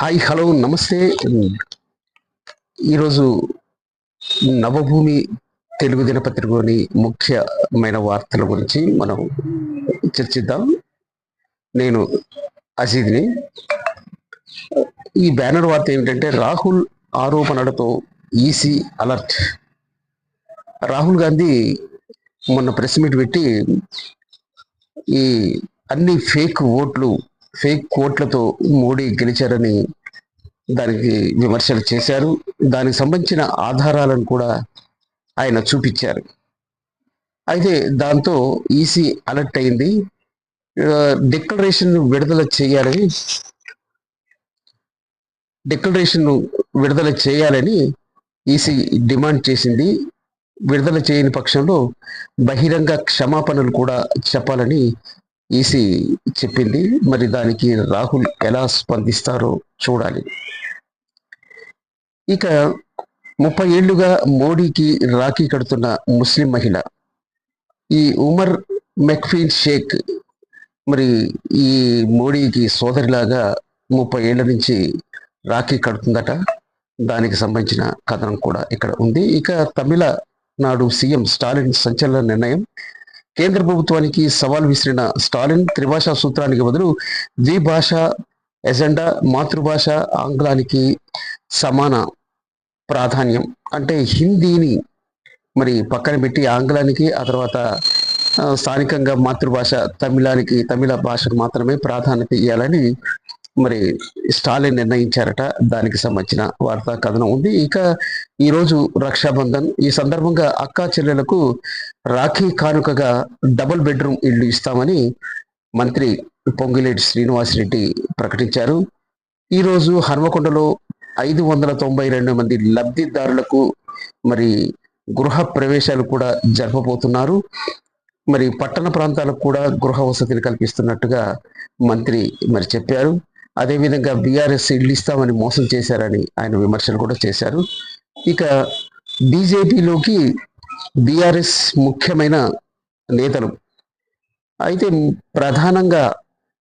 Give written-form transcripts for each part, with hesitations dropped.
Hi hello నమస్తే. ఈరోజు నవభూమి తెలుగు దినపత్రికలోని ముఖ్యమైన వార్తల గురించి మనం చర్చిద్దాం. నేను అజీద్ని. ఈ బ్యానర్ వార్త ఏమిటంటే, రాహుల్ ఆరోపణలతో ఈసీ అలర్ట్. రాహుల్ గాంధీ మొన్న ప్రెస్ మీట్ పెట్టి ఈ అన్ని ఫేక్ ఓట్లతో మోడీ గెలిచారని దానికి విమర్శలు చేశారు. దానికి సంబంధించిన ఆధారాలను కూడా ఆయన చూపించారు. అయితే దాంతో ఈసీ అలర్ట్ అయింది. డిక్లరేషన్ విడుదల చేయాలని ఈసీ డిమాండ్ చేసింది. విడుదల చేయని పక్షంలో బహిరంగ క్షమాపణలు కూడా చెప్పాలని ఈసీ చెప్పింది. మరి దానికి రాహుల్ ఎలా స్పందిస్తారో చూడాలి. ఇక 30 ఏళ్లుగా మోడీకి రాఖీ కడుతున్న ముస్లిం మహిళ ఈ ఉమర్ మెక్ఫీన్ షేక్ మరి ఈ మోడీకి సోదరిలాగా 30 ఏళ్ల నుంచి రాఖీ కడుతుందట. దానికి సంబంధించిన కథనం కూడా ఇక్కడ ఉంది. ఇక తమిళనాడు సీఎం స్టాలిన్ సంచలన నిర్ణయం. కేంద్ర ప్రభుత్వానికి సవాల్ విసిరిన స్టాలిన్ త్రిభాషా సూత్రానికి బదులు ద్విభాష ఎజెండా, మాతృభాష ఆంగ్లానికి సమాన ప్రాధాన్యం, అంటే హిందీని మరి పక్కన పెట్టి ఆంగ్లానికి, ఆ తర్వాత స్థానికంగా మాతృభాష తమిళ భాషకు మాత్రమే ప్రాధాన్యత ఇవ్వాలని మరి స్టాలిన్ నిర్ణయించారట. దానికి సంబంధించిన వార్తా కథనం ఉంది. ఇక ఈరోజు రక్షాబంధన్. ఈ సందర్భంగా అక్కా చెల్లెలకు రాఖీ కానుకగా డబుల్ బెడ్రూమ్ ఇళ్లు ఇస్తామని మంత్రి పొంగిలేటి శ్రీనివాసరెడ్డి ప్రకటించారు. ఈరోజు హన్మకొండలో 592 మంది లబ్ధిదారులకు మరి గృహ ప్రవేశాలు కూడా జరపబోతున్నారు. మరి పట్టణ ప్రాంతాలకు కూడా గృహ వసతిని కల్పిస్తున్నట్టుగా మంత్రి మరి చెప్పారు. అదేవిధంగా బీఆర్ఎస్ ఇల్లు ఇస్తామని మోసం చేశారని ఆయన విమర్శలు కూడా చేశారు. ఇక బీజేపీలోకి బీఆర్ఎస్ ముఖ్యమైన నేతలు అయితే ప్రధానంగా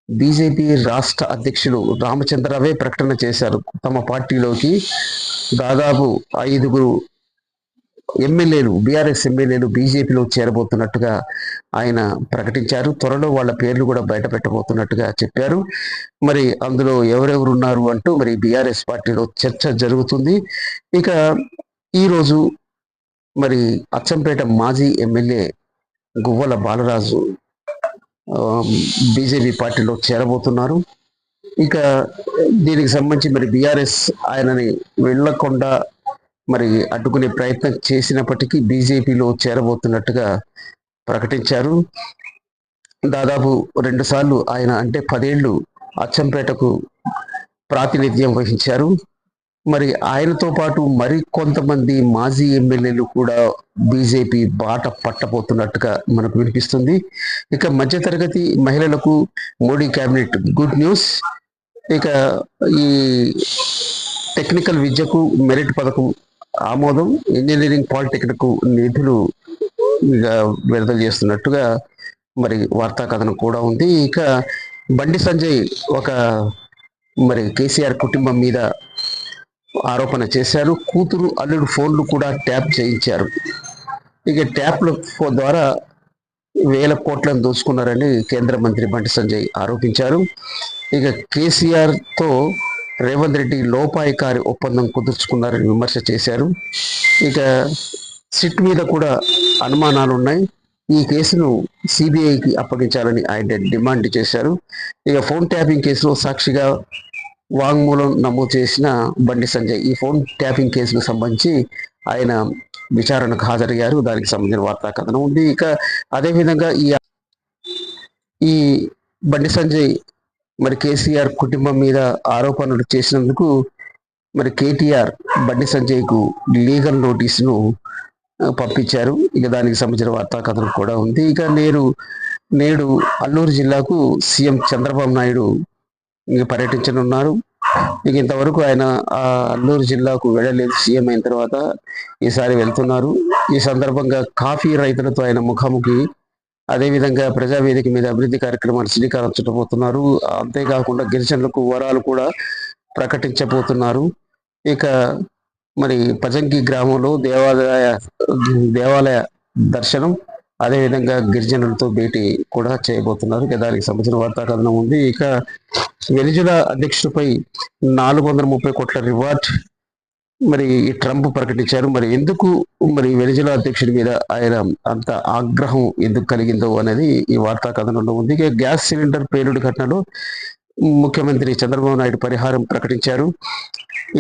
బీజేపీ రాష్ట్ర అధ్యక్షులు రామచంద్రరావే ప్రకటన చేశారు. తమ పార్టీలోకి దాదాపు 5 ఎమ్మెల్యేలు, బీఆర్ఎస్ ఎమ్మెల్యేలు బీజేపీలో చేరబోతున్నట్టుగా ఆయన ప్రకటించారు. త్వరలో వాళ్ళ పేర్లు కూడా బయట పెట్టబోతున్నట్టుగా చెప్పారు. మరి అందులో ఎవరెవరు ఉన్నారు అంటూ మరి బీఆర్ఎస్ పార్టీలో చర్చ జరుగుతుంది. ఇక ఈరోజు మరి అచ్చంపేట మాజీ ఎమ్మెల్యే గువ్వల బాలరాజు బీజేపీ పార్టీలో చేరబోతున్నారు. ఇక దీనికి సంబంధించి మరి బీఆర్ఎస్ ఆయనని వెళ్ళకుండా మరి అడ్డుకునే ప్రయత్నం చేసినప్పటికీ బీజేపీలో చేరబోతున్నట్టుగా ప్రకటించారు. దాదాపు 2 సార్లు ఆయన, అంటే 10 ఏళ్ళు అచ్చంపేటకు ప్రాతినిధ్యం వహించారు. మరి ఆయనతో పాటు మరి కొంతమంది మాజీ ఎమ్మెల్యేలు కూడా బీజేపీ బాట పట్టబోతున్నట్టుగా మనకు వినిపిస్తుంది. ఇక మధ్యతరగతి మహిళలకు మోడీ కేబినెట్ గుడ్ న్యూస్. ఇక ఈ టెక్నికల్ విద్యకు మెరిట్ పథకం ఆమోదం, ఇంజనీరింగ్ పాలిటెక్నిక్ నిధులు విడుదల చేస్తున్నట్టుగా మరి వార్తా కథనం కూడా ఉంది. ఇక బండి సంజయ్ మరి కేసీఆర్ కుటుంబం మీద ఆరోపణ చేశారు. కూతురు అల్లుడు ఫోన్లు కూడా ట్యాప్ చేయించారు. ఇక ట్యాప్ల ద్వారా 1000 కోట్లను దోచుకున్నారని కేంద్ర మంత్రి బండి సంజయ్ ఆరోపించారు. ఇక కేసీఆర్ తో రేవంత్ రెడ్డి లోపాయికారి ఒప్పందం కుదుర్చుకున్నారని విమర్శ చేశారు. ఇక సిట్ మీద కూడా అనుమానాలు ఉన్నాయి. ఈ కేసును సిబిఐకి అప్పగించాలని ఆయన డిమాండ్ చేశారు. ఇక ఫోన్ ట్యాపింగ్ కేసులో సాక్షిగా వాంగ్మూలం నమోదు చేసిన బండి సంజయ్ ఈ ఫోన్ ట్యాపింగ్ కేసుకు సంబంధించి ఆయన విచారణకు హాజరయ్యారు. దానికి సంబంధించిన వార్తా కథనం ఉంది. ఇక అదేవిధంగా ఈ బండి సంజయ్ మరి కేసీఆర్ కుటుంబం మీద ఆరోపణలు చేసినందుకు మరి కేటీఆర్ బండి సంజయ్కు లీగల్ నోటీసును పంపించారు. ఇక దానికి సంబంధించిన వార్తా కథనం కూడా ఉంది. ఇక నేడు అల్లూరు జిల్లాకు సీఎం చంద్రబాబు నాయుడు పర్యటించనున్నారు. ఇక ఇంతవరకు ఆయన ఆ అల్లూరు జిల్లాకు వెళ్ళలేదు. సీఎం అయిన తర్వాత ఈసారి వెళ్తున్నారు. ఈ సందర్భంగా కాఫీ రైతులతో ఆయన ముఖాముఖి, అదేవిధంగా ప్రజావేదిక మీద అభివృద్ధి కార్యక్రమాలు శ్రీకారం చుట్టబోతున్నారు. అంతేకాకుండా గిరిజనులకు వరాలు కూడా ప్రకటించబోతున్నారు. ఇక మరి పజంకి గ్రామంలో దేవాలయ దర్శనం, అదేవిధంగా గిరిజనులతో భేటీ కూడా చేయబోతున్నారు. ఇక దానికి సంబంధించిన వార్తా కథనం ఉంది. ఇక వెనిజులా అధ్యక్షుడిపై 430 కోట్ల రివార్డ్ మరి ట్రంప్ ప్రకటించారు. మరి ఎందుకు మరి వెనిజులా అధ్యక్షుడి మీద ఆయన అంత ఆగ్రహం ఎందుకు కలిగిందో అనేది ఈ వార్తా కథనంలో ఉంది. ఇక గ్యాస్ సిలిండర్ పేలుడు ఘటనలో ముఖ్యమంత్రి చంద్రబాబు నాయుడు పరిహారం ప్రకటించారు.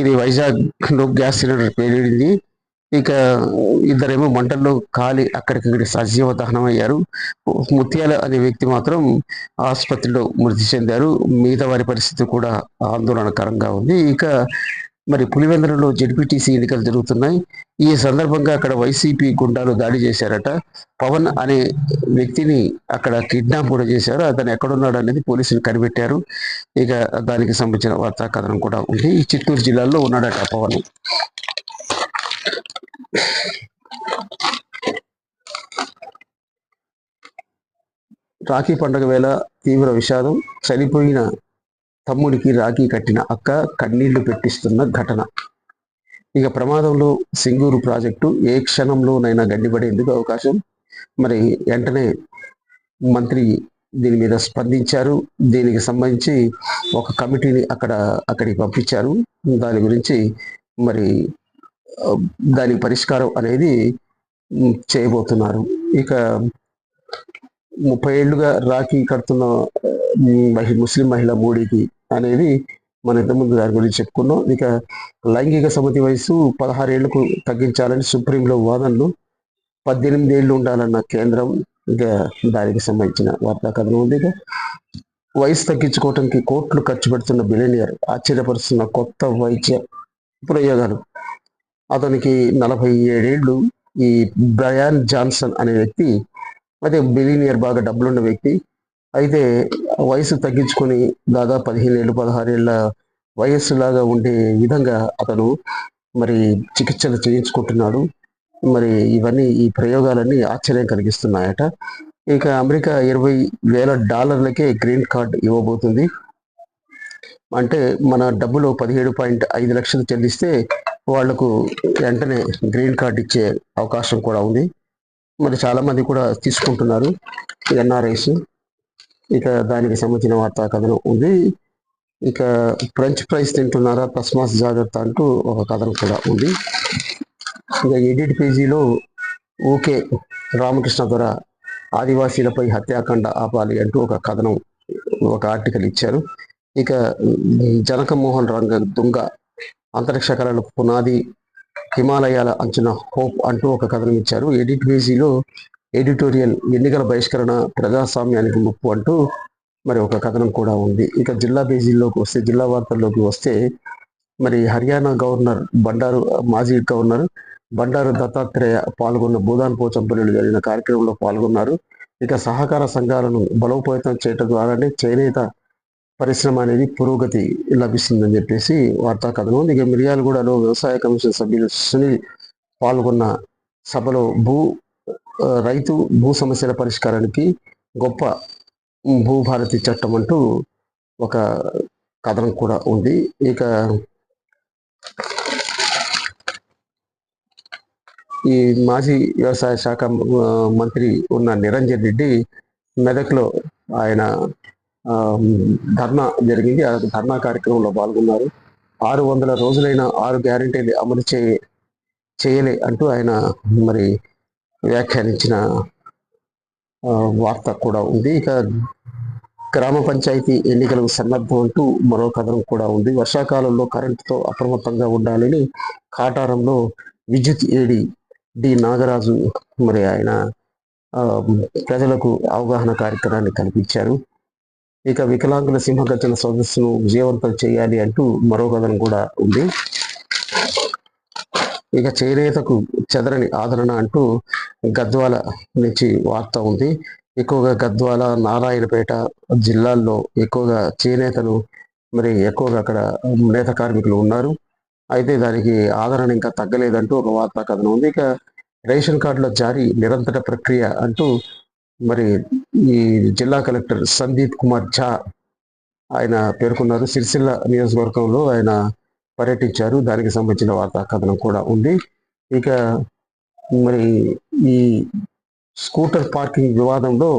ఇది వైజాగ్ లో గ్యాస్ సిలిండర్ పేలింది. ఇక ఇద్దరేమో మంటల్లో కాలి అక్కడికక్కడి సజీవ దహనం అయ్యారు. ముత్యాల అనే వ్యక్తి మాత్రం ఆసుపత్రిలో మృతి చెందారు. మిగతా వారి పరిస్థితి కూడా ఆందోళనకరంగా ఉంది. ఇక మరి పులివెందులలో జెడ్పీటీసీ ఎన్నికలు జరుగుతున్నాయి. ఈ సందర్భంగా అక్కడ వైసీపీ గుండాలు దాడి చేశారట. పవన్ అనే వ్యక్తిని అక్కడ కిడ్నాప్ కూడా చేశారు. అతను ఎక్కడున్నాడు అనేది పోలీసులు కనిపెట్టారు. ఇక దానికి సంబంధించిన వార్తా కథనం కూడా ఉంది. ఈ చిత్తూరు జిల్లాలో ఉన్నాడట పవన్. రాఖీ పండుగ వేళ తీవ్ర విషాదం. చనిపోయిన తమ్ముడికి రాఖీ కట్టిన అక్క కన్నీళ్లు పెట్టిస్తున్న ఘటన. ఇక ప్రమాదంలో సింగూరు ప్రాజెక్టు ఏ క్షణంలోనైనా గడ్డిపడేందుకు అవకాశం. మరి వెంటనే మంత్రి దీని మీద స్పందించారు. దీనికి సంబంధించి ఒక కమిటీని అక్కడికి పంపించారు. దాని గురించి మరి దానికి పరిష్కారం అనేది చేయబోతున్నారు. ఇక 30 ఏళ్లుగా రాఖీ కడుతున్న ముస్లిం మహిళ మోడీకి అనేది మన ఇంతకుముందు దాని గురించి చెప్పుకున్నాం. ఇక లైంగిక సమ్మతి వయసు 16 ఏళ్లకు తగ్గించాలని సుప్రీంలో వాదనలు, 18 ఏళ్లు ఉండాలన్న కేంద్రం. ఇక దానికి సంబంధించిన వార్తా కథనం ఉంది. ఇక వయసు తగ్గించుకోవటానికి కోట్లు ఖర్చు పెడుతున్న బిలియనియర్ ఆశ్చర్యపరుస్తున్న కొత్త వైద్య ప్రయోగాలు. అతనికి 47 ఏళ్ళు. ఈ బ్రయాన్ జాన్సన్ అనే వ్యక్తి అదే బిలియనియర్, బాగా డబ్బులున్న వ్యక్తి. అయితే వయసు తగ్గించుకొని దాదాపు 15 ఏళ్ళు 16 ఏళ్ళ వయస్సులాగా ఉండే విధంగా అతను మరి చికిత్సలు చేయించుకుంటున్నాడు. మరి ఈ ప్రయోగాలన్నీ ఆశ్చర్యం కలిగిస్తున్నాయట. ఇక అమెరికా $20,000 గ్రీన్ కార్డ్ ఇవ్వబోతుంది. అంటే మన డబ్బులో 17.5 లక్షలు చెల్లిస్తే వాళ్లకు వెంటనే గ్రీన్ కార్డ్ ఇచ్చే అవకాశం కూడా ఉంది. మరి చాలా మంది కూడా తీసుకుంటున్నారు ఎన్ఆర్ఐస్. ఇక దానికి సంబంధించిన వార్తా కథనం ఉంది. ఇక ఫ్రెంచ్ ఫ్రైస్ తింటున్నారా, తస్మాత్ జాగ్రత్త అంటూ ఒక కథనం కూడా ఉంది. ఇక ఎడిట్ పేజీలో ఓకే రామకృష్ణ ద్వారా ఆదివాసీలపై హత్యాకాండ ఆపాలి అంటూ ఒక కథనం, ఒక ఆర్టికల్ ఇచ్చారు. ఇక జనకమోహన్ రంగ దుంగ అంతరిక్ష కళల పునాది హిమాలయాల అంచున హోప్ అంటూ ఒక కథనం ఇచ్చారు. ఎడిట్ పేజీలో ఎడిటోరియల్ ఎన్నికల బహిష్కరణ ప్రజాస్వామ్యానికి ముప్పు అంటూ మరి ఒక కథనం కూడా ఉంది. ఇక జిల్లా పేజీల్లోకి వస్తే, జిల్లా వార్తల్లోకి వస్తే మరి హర్యానా గవర్నర్ మాజీ గవర్నర్ బండారు దత్తాత్రేయ పాల్గొన్న భూదాన్ పోచంపల్లిలో జరిగిన కార్యక్రమంలో పాల్గొన్నారు. ఇక సహకార సంఘాలను బలోపేతం చేయడం ద్వారానే చేనేత పరిశ్రమ అనేది పురోగతి లభిస్తుందని చెప్పేసి వార్తా కథనం. ఇక మిర్యాలగూడలో వ్యవసాయ కమిషన్ సభ్యులు సునీల్ పాల్గొన్న సభలో రైతు భూ సమస్యల పరిష్కారానికి గొప్ప భూభారతి చట్టం అంటూ ఒక కథనం కూడా ఉంది. ఇక ఈ మాజీ వ్యవసాయ శాఖ మంత్రి ఉన్న నిరంజన్ రెడ్డి మెదక్లో ఆయన ధర్నా జరిగింది. ఆ ధర్నా కార్యక్రమంలో పాల్గొన్నారు. 600 రోజులైన 6 గ్యారెంటీలు అమలు చేయలే అంటూ ఆయన మరి వ్యాఖ్యానించిన వార్త కూడా ఉంది. ఇక గ్రామ పంచాయతీ ఎన్నికలకు సన్నద్ధం అంటూ మరో కథనం కూడా ఉంది. వర్షాకాలంలో కరెంటుతో అప్రమత్తంగా ఉండాలని కాటారంలో విద్యుత్ ఏడి డి నాగరాజు మరి ఆయన ప్రజలకు అవగాహన కార్యక్రమాన్ని కల్పించారు. ఇక వికలాంగుల సింహగర్జన సదస్సును విజయవంతం చేయాలి అంటూ మరో కథనం కూడా ఉంది. ఇక చేనేతకు చెదరని ఆదరణ అంటూ గద్వాల నుంచి వార్త ఉంది. ఎక్కువగా గద్వాల, నారాయణపేట జిల్లాల్లో ఎక్కువగా చేనేతలు మరి ఎక్కువగా అక్కడ నేత కార్మికులు ఉన్నారు. అయితే దానికి ఆదరణ ఇంకా తగ్గలేదంటూ ఒక వార్తా కథనం ఉంది. ఇక రేషన్ కార్డుల జారీ నిరంతర ప్రక్రియ అంటూ మరి ఈ జిల్లా కలెక్టర్ సందీప్ కుమార్ ఝా ఆయన పేర్కొన్నారు. సిరిసిల్ల నియోజకవర్గంలో ఆయన పర్యటించారు. దానికి సంబంధించిన వార్తా కథనం కూడా ఉంది. ఇక మరి ఈ స్కూటర్ పార్కింగ్ వివాదంలో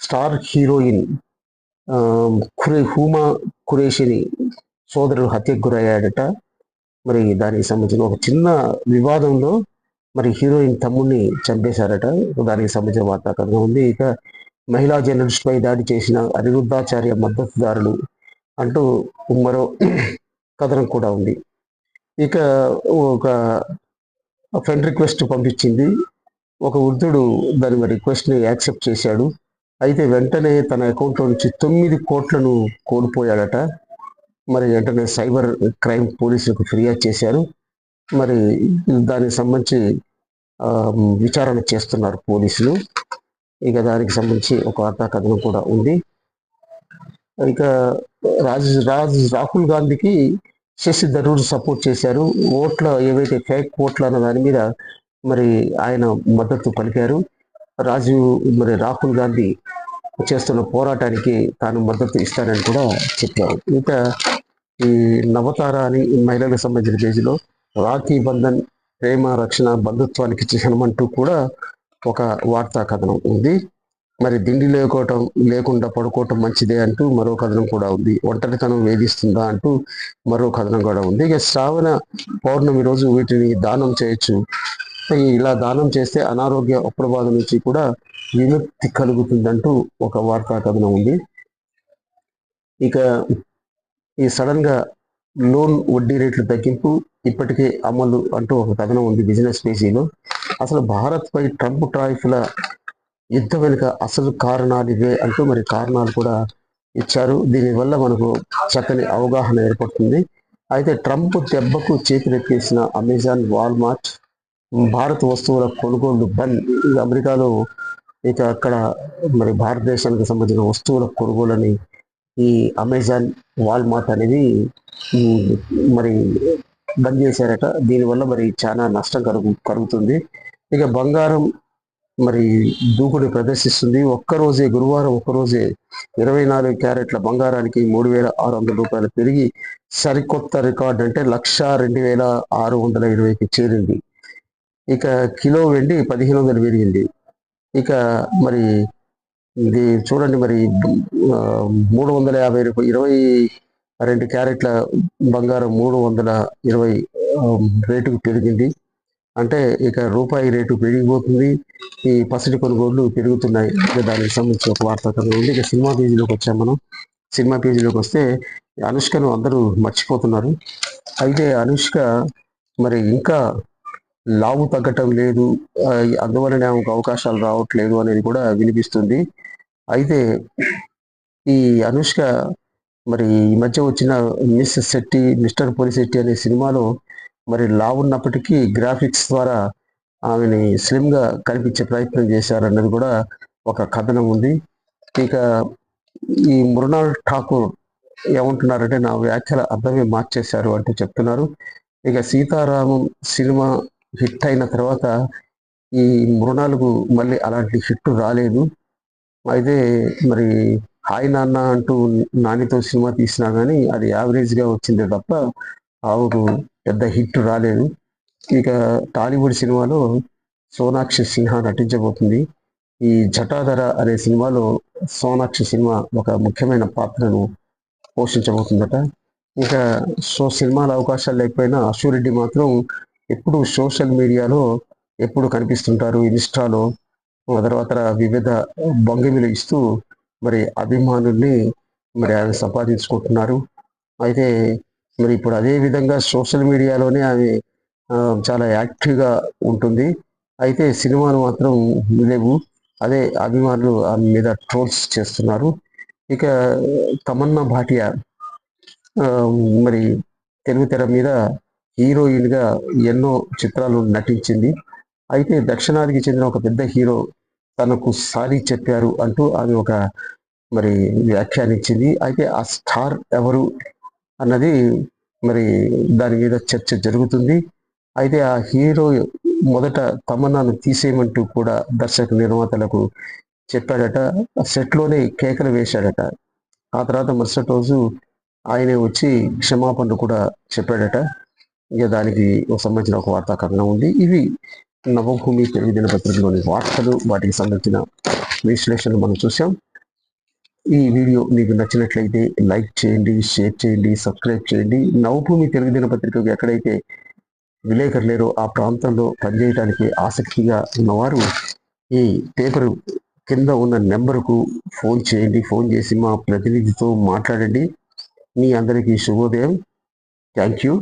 స్టార్ హీరోయిన్ హూమా ఖురేషిని సోదరుడు హత్యకు గురయ్యాడట. మరి దానికి సంబంధించిన ఒక చిన్న వివాదంలో మరి హీరోయిన్ తమ్ముడిని చంపేశారట. దానికి సంబంధించిన వార్తా కథనం ఉంది. ఇక మహిళా జర్నలిస్ట్ పై దాడి చేసిన అనిరుద్ధాచార్య మద్దతుదారులు అంటూ మరో కథనం కూడా ఉంది. ఇక ఒక ఫ్రెండ్ రిక్వెస్ట్ పంపించింది. ఒక వృద్ధుడు దాని రిక్వెస్ట్ని యాక్సెప్ట్ చేశాడు. అయితే వెంటనే తన అకౌంట్లో నుంచి 9 కోట్లను కోల్పోయాడట. మరి వెంటనే సైబర్ క్రైమ్ పోలీసులకు ఫిర్యాదు చేశారు. మరి దానికి సంబంధించి విచారణ చేస్తున్నారు పోలీసులు. ఇక దానికి సంబంధించి ఒక వార్తా కథనం కూడా ఉంది. ఇక రాహుల్ గాంధీకి శశి థరూర్ సపోర్ట్ చేశారు. ఓట్ల ఏవైతే ఫేక్ ఓట్లు అన్న దాని మీద మరి ఆయన మద్దతు పలికారు. రాహుల్ గాంధీ చేస్తున్న పోరాటానికి తాను మద్దతు ఇస్తానని కూడా చెప్పారు. ఇక ఈ నవతార అని మహిళలకు సంబంధించిన పేజీలో రాఖీ బంధన్ ప్రేమ రక్షణ బంధుత్వానికి చిహ్నం అంటూ కూడా ఒక వార్తా కథనం ఉంది. మరి దిండి లేకుండా పడుకోవటం మంచిదే అంటూ మరో కథనం కూడా ఉంది. ఒంటరితనం వేధిస్తుందా అంటూ మరో కథనం కూడా ఉంది. ఇక శ్రావణ పౌర్ణమి రోజు వీటిని దానం చేయొచ్చు. ఇలా దానం చేస్తే అనారోగ్య అప్రబాధ నుంచి కూడా విముక్తి కలుగుతుందంటూ ఒక వార్తా కథనం ఉంది. ఇక ఈ సడన్ గా లోన్ వడ్డీ రేట్లు తగ్గింపు ఇప్పటికే అమలు అంటూ ఒక కథనం ఉంది బిజినెస్ పేజీలో. అసలు భారత్ పై ట్రంప్ టారిఫ్ల యుద్ధం వెనుక అసలు కారణాలు ఇవే అంటూ మరి కారణాలు కూడా ఇచ్చారు. దీనివల్ల మనకు చక్కని అవగాహన ఏర్పడుతుంది. అయితే ట్రంప్ దెబ్బకు చేతులెత్తేసిన అమెజాన్, వాల్మార్ట్ భారత వస్తువుల కొనుగోళ్లు బంద్. అమెరికాలో ఇక అక్కడ మరి భారతదేశానికి సంబంధించిన వస్తువుల కొనుగోలని ఈ అమెజాన్, వాల్మార్ట్ అనేది మరి బంద్ చేశారట. దీనివల్ల మరి చాలా నష్టం కలుగుతుంది. ఇక బంగారం మరి దూకుడు ప్రదర్శిస్తుంది. గురువారం ఒక్కరోజే 24 క్యారెట్ల బంగారానికి 3,600 రూపాయలు పెరిగి సరికొత్త రికార్డు అంటే 1,02,620కి చేరింది. ఇక కిలో వెండి 1,500 పెరిగింది. ఇక మరి ఇది చూడండి, మరి 350 రూపాయలు 22 క్యారెట్ల బంగారం 320 రేటుకు పెరిగింది. అంటే ఇక రూపాయి రేటు పెరిగిపోతుంది. ఈ పసిడి కొనుగోళ్లు పెరుగుతున్నాయి. దానికి సంబంధించి ఒక వార్తా కథనం ఉంది. ఇక సినిమా పేజీలోకి వచ్చాం మనం. సినిమా పేజీలోకి వస్తే అనుష్కను అందరూ మర్చిపోతున్నారు. అయితే అనుష్క మరి ఇంకా లావు తగ్గటం లేదు, అందువలనే ఆమెకు అవకాశాలు రావట్లేదు అనేది కూడా వినిపిస్తుంది. అయితే ఈ అనుష్క మరి ఈ మధ్య వచ్చిన మిస్టర్ పోలిశెట్టి అనే సినిమాలో మరి లావు ఉన్నప్పటికీ గ్రాఫిక్స్ ద్వారా ఆమెని స్లిమ్ గా కనిపించే ప్రయత్నం చేశారన్నది కూడా ఒక కథనం ఉంది. ఇక ఈ మృణాల్ ఠాకూర్ ఏమంటున్నారంటే నా వ్యాఖ్యల అర్థమే మార్చేశారు అంటూ చెప్తున్నారు. ఇక సీతారామం సినిమా హిట్ అయిన తర్వాత ఈ మృణాలకు మళ్ళీ అలాంటి హిట్ రాలేదు. అయితే మరి హాయ్ నాన్న అంటూ నానితో సినిమా తీసినా కానీ అది యావరేజ్గా వచ్చిందే తప్ప ఆమెకు పెద్ద హిట్ రాలేదు. ఇక టాలీవుడ్ సినిమాలో సోనాక్షి సిన్హా నటించబోతుంది. ఈ జటాధర అనే సినిమాలో సోనాక్షి సినిమా ఒక ముఖ్యమైన పాత్రను పోషించబోతుందట. ఇంకా సినిమాల అవకాశాలు లేకపోయినా అశురెడ్డి మాత్రం ఎప్పుడు సోషల్ మీడియాలో ఎప్పుడు కనిపిస్తుంటారు. ఇన్స్టాలో తర్వాత వివిధ భంగిమలు ఇస్తూ మరి అభిమానుల్ని మరి ఆయన సంపాదించుకుంటున్నారు. అయితే మరి ఇప్పుడు అదే విధంగా సోషల్ మీడియాలోనే ఆమె చాలా యాక్టివ్గా ఉంటుంది. అయితే సినిమాలు మాత్రం లేవు. అదే అభిమానులు ఆమె మీద ట్రోల్స్ చేస్తున్నారు. ఇక తమన్నా భాటియా మరి తెలుగు తెర మీద హీరోయిన్గా ఎన్నో చిత్రాలు నటించింది. అయితే దక్షిణాదికి చెందిన ఒక పెద్ద హీరో తనకు సారీ చెప్పారు అంటూ ఆమె ఒక మరి వ్యాఖ్యానించింది. అయితే ఆ స్టార్ ఎవరు అన్నది మరి దాని మీద చర్చ జరుగుతుంది. అయితే ఆ హీరో మొదట తమన్నాను తీసేయమంటూ కూడా దర్శక నిర్మాతలకు చెప్పాడట. సెట్లోనే కేకలు వేశాడట. ఆ తర్వాత మరుసటి రోజు ఆయనే వచ్చి క్షమాపణలు కూడా చెప్పాడట. ఇక దానికి సంబంధించిన ఒక వార్తా కథనం ఉంది. ఇవి నవభూమి తెలుగు దినపత్రికలోని వార్తలు, వాటికి సంబంధించిన విశ్లేషణలు మనం చూసాం. ఈ వీడియో మీకు నచ్చినట్లయితే లైక్ చేయండి, షేర్ చేయండి, సబ్స్క్రైబ్ చేయండి. నవభూమి తెలుగు దినపత్రికకు ఎక్కడైతే విలేకరు లేరో ఆ ప్రాంతంలో పనిచేయడానికి ఆసక్తిగా ఉన్నవారు ఈ పేపర్ కింద ఉన్న నెంబర్కు ఫోన్ చేయండి. ఫోన్ చేసి మా ప్రతినిధితో మాట్లాడండి. మీ అందరికీ శుభోదయం. Thank you.